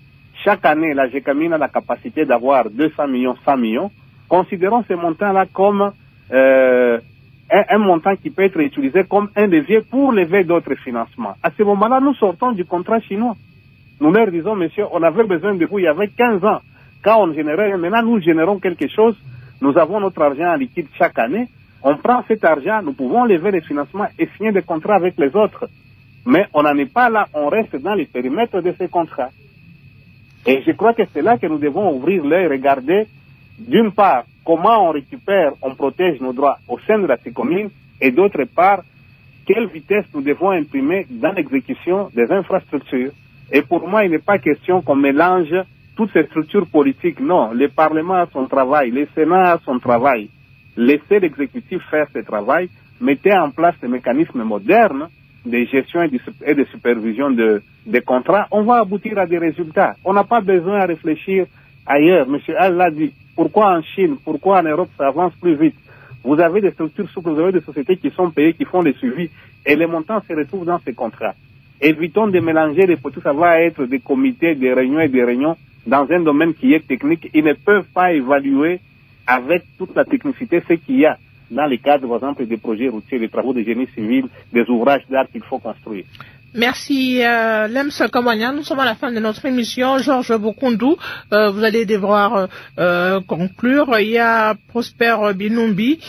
chaque année, la GECAMIN a la capacité d'avoir 200 millions, 100 millions, considérons ces montants-là comme un montant qui peut être utilisé comme un levier pour lever d'autres financements. À ce moment-là, nous sortons du contrat chinois. Nous leur disons, monsieur, on avait besoin de vous il y avait 15 ans. Quand on générait, maintenant nous générons quelque chose, nous avons notre argent en liquide chaque année, on prend cet argent, nous pouvons lever les financements et signer des contrats avec les autres. Mais on n'en est pas là, on reste dans les périmètres de ces contrats. Et je crois que c'est là que nous devons ouvrir l'œil, regarder, d'une part, comment on récupère, on protège nos droits au sein de la SICOMIN, et d'autre part, quelle vitesse nous devons imprimer dans l'exécution des infrastructures. Et pour moi, il n'est pas question qu'on mélange toutes ces structures politiques. Non, le Parlement a son travail, le Sénat a son travail. Laissez l'exécutif faire ce travail, mettez en place des mécanismes modernes de gestion et de supervision des contrats, on va aboutir à des résultats. On n'a pas besoin à réfléchir ailleurs. Monsieur Al l'a dit. Pourquoi en Chine, pourquoi en Europe ça avance plus vite? Vous avez des structures souples, vous avez des sociétés qui sont payées, qui font les suivis, et les montants se retrouvent dans ces contrats. Évitons de mélanger les poteaux, ça va être des comités, des réunions et des réunions dans un domaine qui est technique. Ils ne peuvent pas évaluer avec toute la technicité ce qu'il y a dans le cadre, par exemple, des projets routiers, des travaux de génie civil, des ouvrages d'art qu'il faut construire. Merci, Lems Kamwanya. Nous sommes à la fin de notre émission. Georges Bokoundou, vous allez devoir conclure. Il y a Prosper Binumbi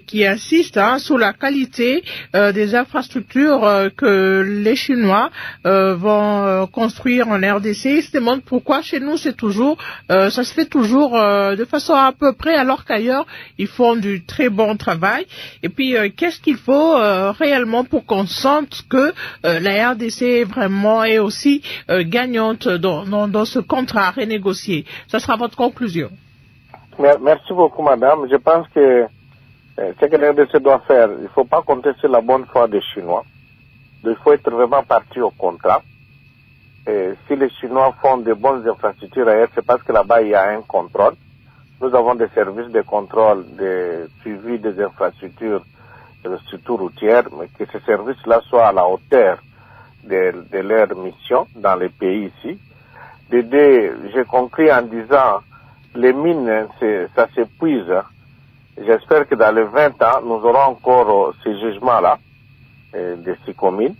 qui insiste sur la qualité des infrastructures que les Chinois vont construire en RDC. Il se demande pourquoi chez nous ça se fait toujours de façon à peu près, alors qu'ailleurs ils font du très bon travail. Et puis qu'est-ce qu'il faut réellement pour qu'on sente que la RDC vraiment est aussi gagnante dans ce contrat renégocié. Ça sera votre conclusion. Merci beaucoup, madame. Je pense que ce que la RDC doit faire, il ne faut pas compter sur la bonne foi des Chinois. Il faut être vraiment parti au contrat. Et si les Chinois font de bonnes infrastructures ailleurs, c'est parce que là-bas, il y a un contrôle. Nous avons des services de contrôle, de suivi des infrastructures, surtout routières, mais que ces services-là soient à la hauteur de leur mission dans les pays ici. J'ai conclu en disant, les mines, ça s'épuise. J'espère que dans les 20 ans, nous aurons encore ces jugements-là, de SICOMIN.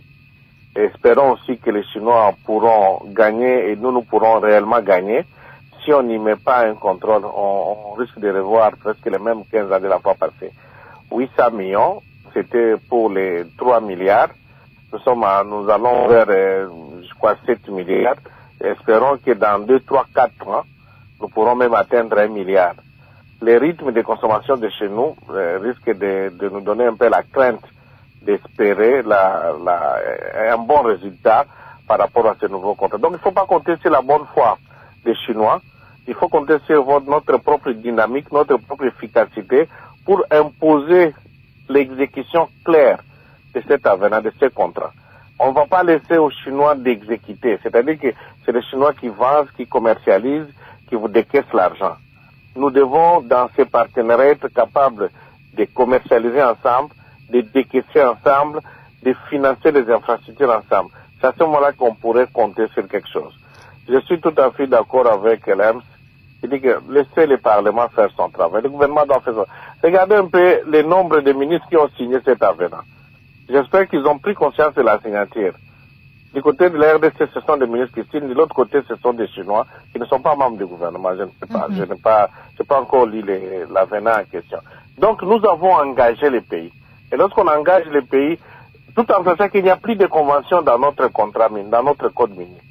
Espérons aussi que les Chinois pourront gagner et nous pourrons réellement gagner. Si on n'y met pas un contrôle, on risque de revoir presque les mêmes 15 ans de la fois passée. 800 millions, c'était pour les 3 milliards. Nous allons vers, je crois, 7 milliards. Espérons que dans 2, 3, 4 ans, nous pourrons même atteindre 1 milliard. Les rythmes de consommation de chez nous risquent de nous donner un peu la crainte d'espérer un bon résultat par rapport à ce nouveau contrat. Donc il ne faut pas compter sur la bonne foi des Chinois. Il faut compter sur notre propre dynamique, notre propre efficacité pour imposer l'exécution claire de cet avenant, de ce contrat. on ne va pas laisser aux Chinois d'exécuter. C'est-à-dire que c'est les Chinois qui vendent, qui commercialisent, qui vous décaissent l'argent. Nous devons, dans ces partenariats, être capables de commercialiser ensemble, de décaisser ensemble, de financer les infrastructures ensemble. C'est à ce moment-là qu'on pourrait compter sur quelque chose. Je suis tout à fait d'accord avec l'EMS. Il dit que laissez le Parlement faire son travail. Le gouvernement doit faire ça. Regardez un peu le nombre de ministres qui ont signé cet avenant. J'espère qu'ils ont pris conscience de la signature. Du côté de la RDC, ce sont des ministres qui signent. De l'autre côté, ce sont des Chinois qui ne sont pas membres du gouvernement. Je ne sais pas. Je n'ai pas encore lu l'avenant en question. Donc, nous avons engagé les pays. Et lorsqu'on engage les pays, tout en sachant qu'il n'y a plus de convention dans notre contrat minier, dans notre code minier.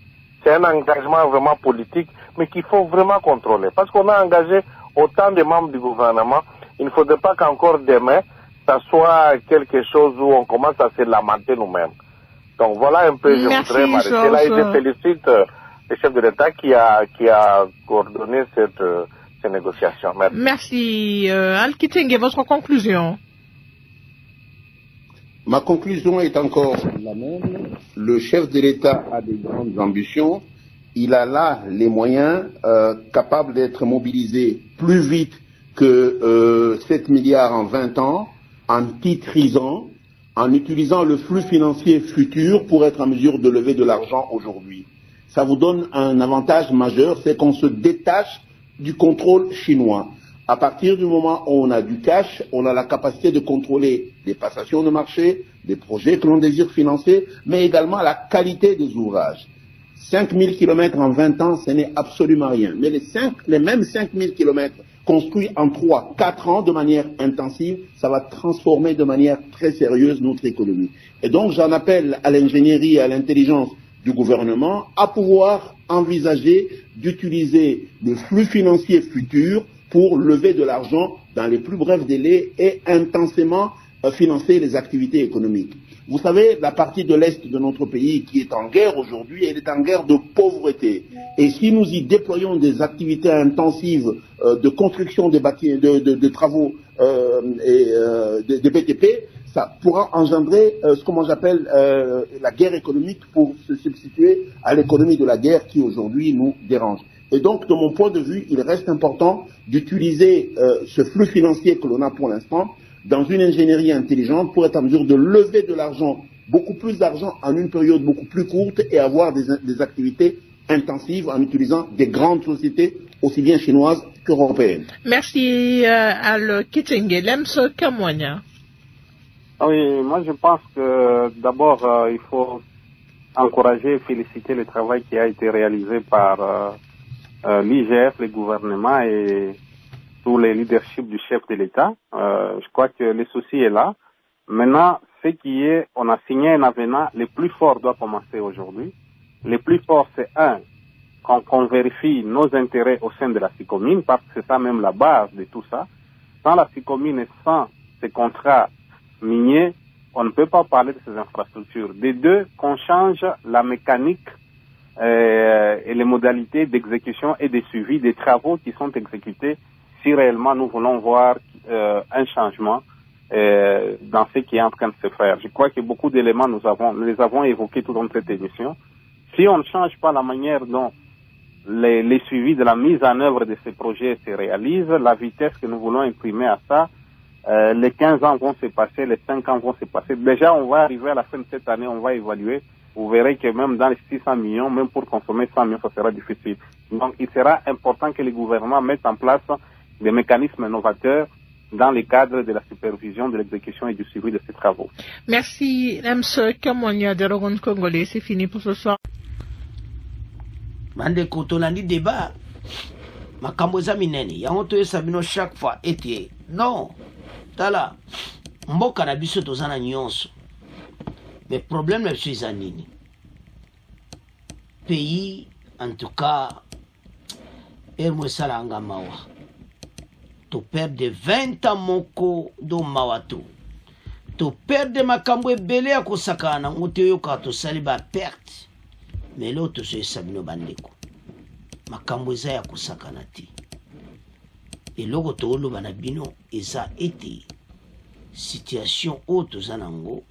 C'est un engagement vraiment politique, mais qu'il faut vraiment contrôler. Parce qu'on a engagé autant de membres du gouvernement, il ne faudrait pas qu'encore demain, ça soit quelque chose où on commence à se lamenter nous-mêmes. Donc voilà un peu, je voudrais m'arrêter là et je félicite le chef de l'État qui a coordonné ces négociations. Merci. Al-Kitenge, votre conclusion? Ma conclusion est encore la même. Le chef de l'État a de grandes ambitions. Il a là les moyens capables d'être mobilisés plus vite que 7 milliards en 20 ans, en titrisant, en utilisant le flux financier futur pour être en mesure de lever de l'argent aujourd'hui. Ça vous donne un avantage majeur, c'est qu'on se détache du contrôle chinois. À partir du moment où on a du cash, on a la capacité de contrôler des passations de marché, des projets que l'on désire financer, mais également la qualité des ouvrages. 5000 km en 20 ans, ce n'est absolument rien. Mais les mêmes 5000 km construits en 3-4 ans de manière intensive, ça va transformer de manière très sérieuse notre économie. Et donc j'en appelle à l'ingénierie et à l'intelligence du gouvernement à pouvoir envisager d'utiliser le flux financier futur pour lever de l'argent dans les plus brefs délais et intensément financer les activités économiques. Vous savez, la partie de l'Est de notre pays qui est en guerre aujourd'hui, elle est en guerre de pauvreté. Et si nous y déployons des activités intensives de construction de travaux de BTP, ça pourra engendrer ce que moi j'appelle la guerre économique pour se substituer à l'économie de la guerre qui aujourd'hui nous dérange. Et donc, de mon point de vue, il reste important d'utiliser ce flux financier que l'on a pour l'instant dans une ingénierie intelligente pour être en mesure de lever de l'argent, beaucoup plus d'argent en une période beaucoup plus courte et avoir des activités intensives en utilisant des grandes sociétés aussi bien chinoises qu'européennes. Merci Al-Kitenge. Lems Kamwanya. Oui, moi je pense que d'abord il faut encourager et féliciter le travail qui a été réalisé par l'IGF, le gouvernement et tous les leaderships du chef de l'État. Je crois que le souci est là. Maintenant, ce qui est, on a signé un avenant, le plus fort doit commencer aujourd'hui. Le plus fort, c'est qu'on vérifie nos intérêts au sein de la SICOMINE, parce que c'est ça même la base de tout ça. Sans la SICOMINE et sans ces contrats miniers, on ne peut pas parler de ces infrastructures. Des deux, qu'on change la mécanique et les modalités d'exécution et de suivi des travaux qui sont exécutés si réellement nous voulons voir un changement dans ce qui est en train de se faire. Je crois que beaucoup d'éléments nous les avons évoqués tout au long de cette émission. Si on ne change pas la manière dont les suivis de la mise en œuvre de ces projets se réalisent, la vitesse que nous voulons imprimer à ça, les 15 ans vont se passer, les 5 ans vont se passer. Déjà, on va arriver à la fin de cette année, on va évaluer. Vous verrez que même dans les 600 millions, même pour consommer 100 millions, ça sera difficile. Donc, il sera important que les gouvernements mettent en place des mécanismes novateurs dans le cadre de la supervision, de l'exécution et du suivi de ces travaux. Merci, Lems Kamwanya de Rogon Congolais. C'est fini pour ce soir. Mande kotonani débat. Makambo za minene. Yango to sabino chaque fois été. Non. Tala. Mboka na biso tozana nyonso. Mais problème le suis anini. Pays en tout cas ermo salanga mawa. To perdre 20 ans moko do mawato. To perdre makambo ebele ya kosakana ngote yoka to saliba perte. Mais l'autre c'est sabino bandeko. Makambo eza ya kosakana te. Et loko to oloba na bino eza été situation auto zanango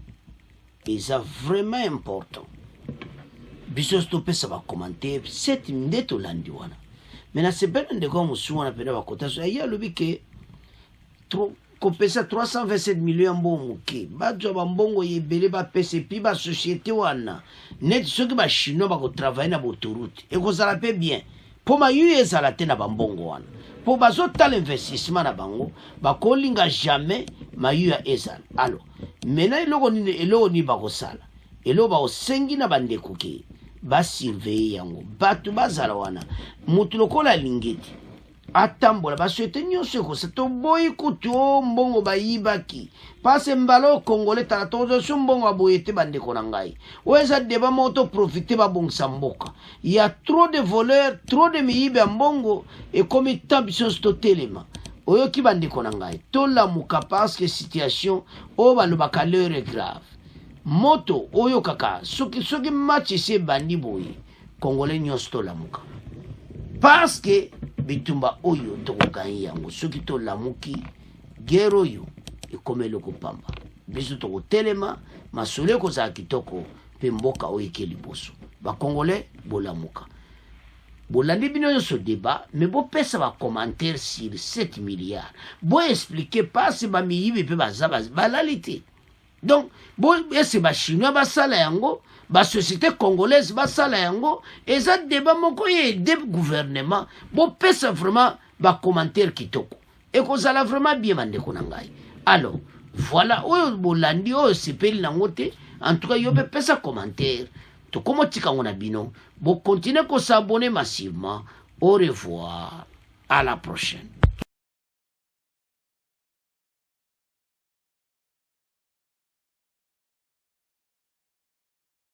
eza vraiment important biso topesa bacommentaire seti nde tolandi wana me na sepele ndeko mosu wana pene bakota so ye alobi ke kopesa 327 millions ya mbongo moke bazwa bambongo ebele bapesa epi basociété wana neti soki bachinois bakotravaille na baautorute ekozala mpe bien mpo mayu ezala te na bambongo wana mpo bazotala investissement na bango bakolinga jamais mayu ya ezala alors mena eloko nini bakosala eloko bakosengi na bandeko ke basurveille yango bato bazala wana mutu lokola alingeti atambola basociété nyonso ekosa toboyi kutu o mbongo bayibaki pase mbala congolais tala tozoso mbongo aboye te bandeko na ngai oyo eza deba moko toprofite babongisa mboka ya trop de voleurs trop de miyibe ya mbongo ekomi ta biso nyonso totelema oyoki bandeko na ngai tolamuka parce que situation oyo balobaka l'heure est grave moto oyo kaka soki match esi ebandi boye congolais nyonso tolamuka parce que bitumba oyo tokoganye yango soki tolamuki guerre oyo ekomi eloko pamba biso tokotelema masolo ekozala kitoko mpe mboka oyo eke liboso bacongolais bolamuka bolandi bino nyonso débat me bopesa bacommentaire sur 7 milliards boexplike pasi bamiyibi mpe baza balali te donc ese bachinois basala yango basociété congolaise basala yango eza débat moko ye ede gouvernement bopesa vraiment bacommentaire kitoko ekozala vraiment bien bandeko na ngai alors voilà oyo bolandi oyo sepeli nango te en tout cas yo mpe pesa commentaire tokoma tikango na bino bokontinue kosabone massivement au revoir à la prochaine.